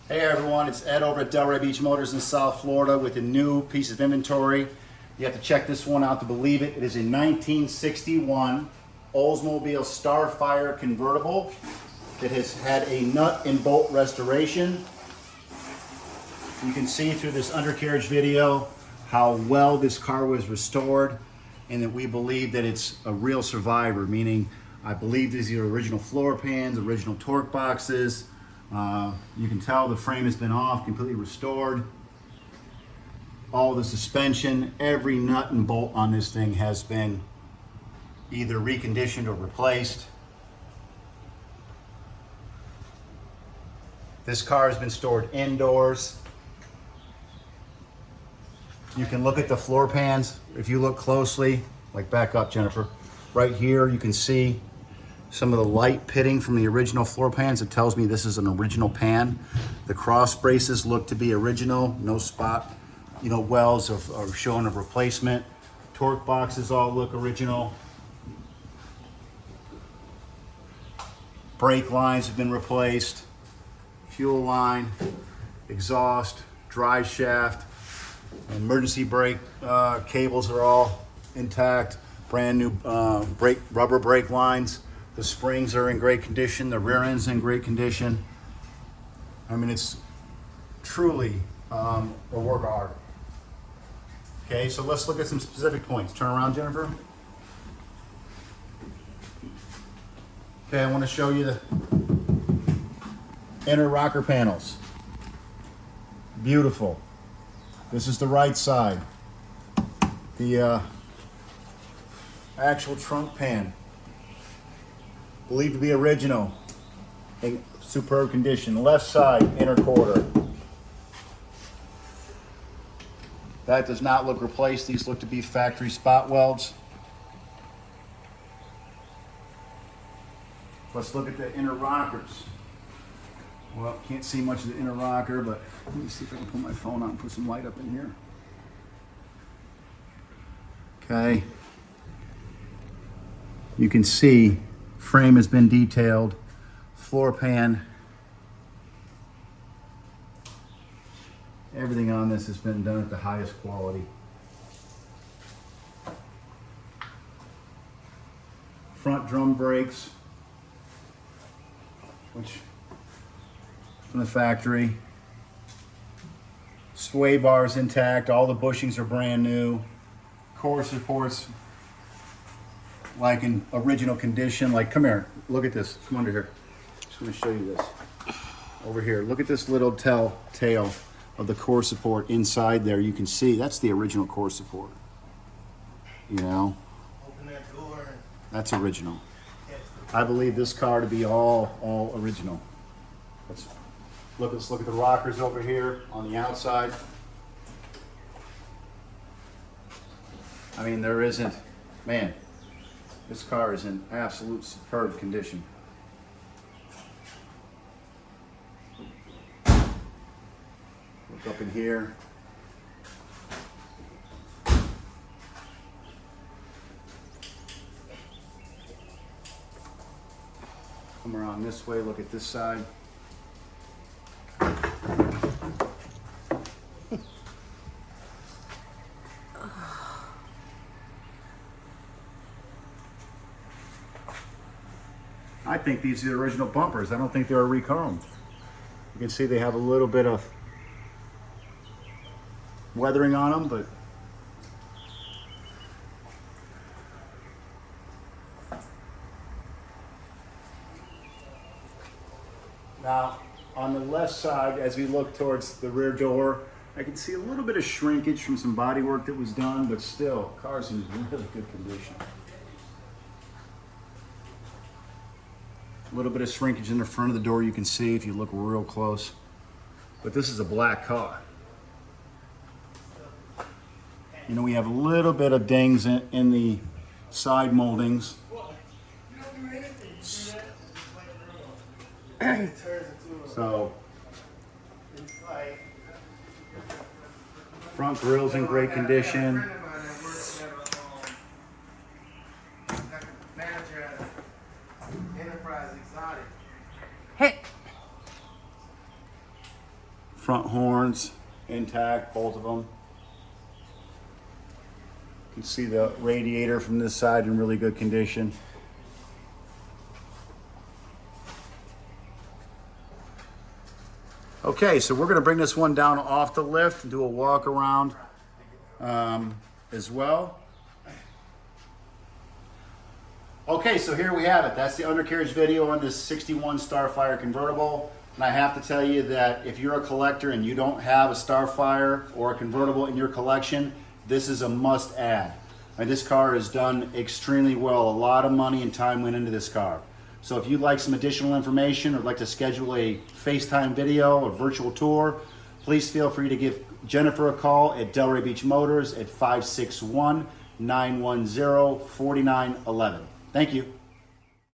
Hey everyone, it's Ed over at Delray Beach Motors in South Florida with a new piece of inventory. You have to check this one out to believe it. It is a 1961 Oldsmobile Starfire convertible that has had a nut and bolt restoration. You can see through this undercarriage video how well this car was restored, and that we believe that it's a real survivor, meaning I believe these are original floor pans, original torque boxes. You can tell the frame has been off, completely restored. All the suspension, every nut and bolt on this thing has been either reconditioned or replaced. This car has been stored indoors. You can look at the floor pans. If you look closely, like back up, Jennifer, right here you can see some of the light pitting from the original floor pans. It tells me this is an original pan. The cross braces look to be original, no spot, wells of showing of replacement. Torque boxes all look original. Brake lines have been replaced. Fuel line, exhaust, drive shaft, emergency brake cables are all intact. Brand new rubber brake lines. The springs are in great condition. The rear end's in great condition. I mean, it's truly a work of art. Okay, so let's look at some specific points. Turn around, Jennifer. Okay, I want to show you the inner rocker panels. Beautiful. This is the right side. The actual trunk pan, believed to be original, in superb condition. Left side, inner quarter. That does not look replaced. These look to be factory spot welds. Let's look at the inner rockers. Well, can't see much of the inner rocker, but let me see if I can put my phone on and put some light up in here. Okay. You can see frame has been detailed, floor pan. Everything on this has been done at the highest quality. Front drum brakes, which from the factory. Sway bars intact, all the bushings are brand new. Core supports like in original condition. Like, come here, look at this, come under here. Just want to show you this. Over here, look at this little tail of the core support inside there. You can see that's the original core support. Open that door. That's original. I believe this car to be all original. Let's look at the rockers over here on the outside. I mean, there isn't, man, this car is in absolute superb condition. Look up in here. Come around this way, look at this side. I think these are the original bumpers. I don't think they're rechromed. You can see they have a little bit of weathering on them, but now on the left side, as we look towards the rear door, I can see a little bit of shrinkage from some body work that was done, but still, car's in really good condition. A little bit of shrinkage in the front of the door you can see if you look real close. But this is a black car. We have a little bit of dings in the side moldings. So, front grill's in great condition. Hey. Front horns intact, both of them. You can see the radiator from this side in really good condition. Okay, so we're going to bring this one down off the lift and do a walk around as well. Okay, so here we have it. That's the undercarriage video on this 61 Starfire convertible. And I have to tell you that if you're a collector and you don't have a Starfire or a convertible in your collection, this is a must add. And this car is done extremely well. A lot of money and time went into this car. So if you'd like some additional information or would like to schedule a FaceTime video or virtual tour, please feel free to give Jennifer a call at Delray Beach Motors at 561-910-4911. Thank you.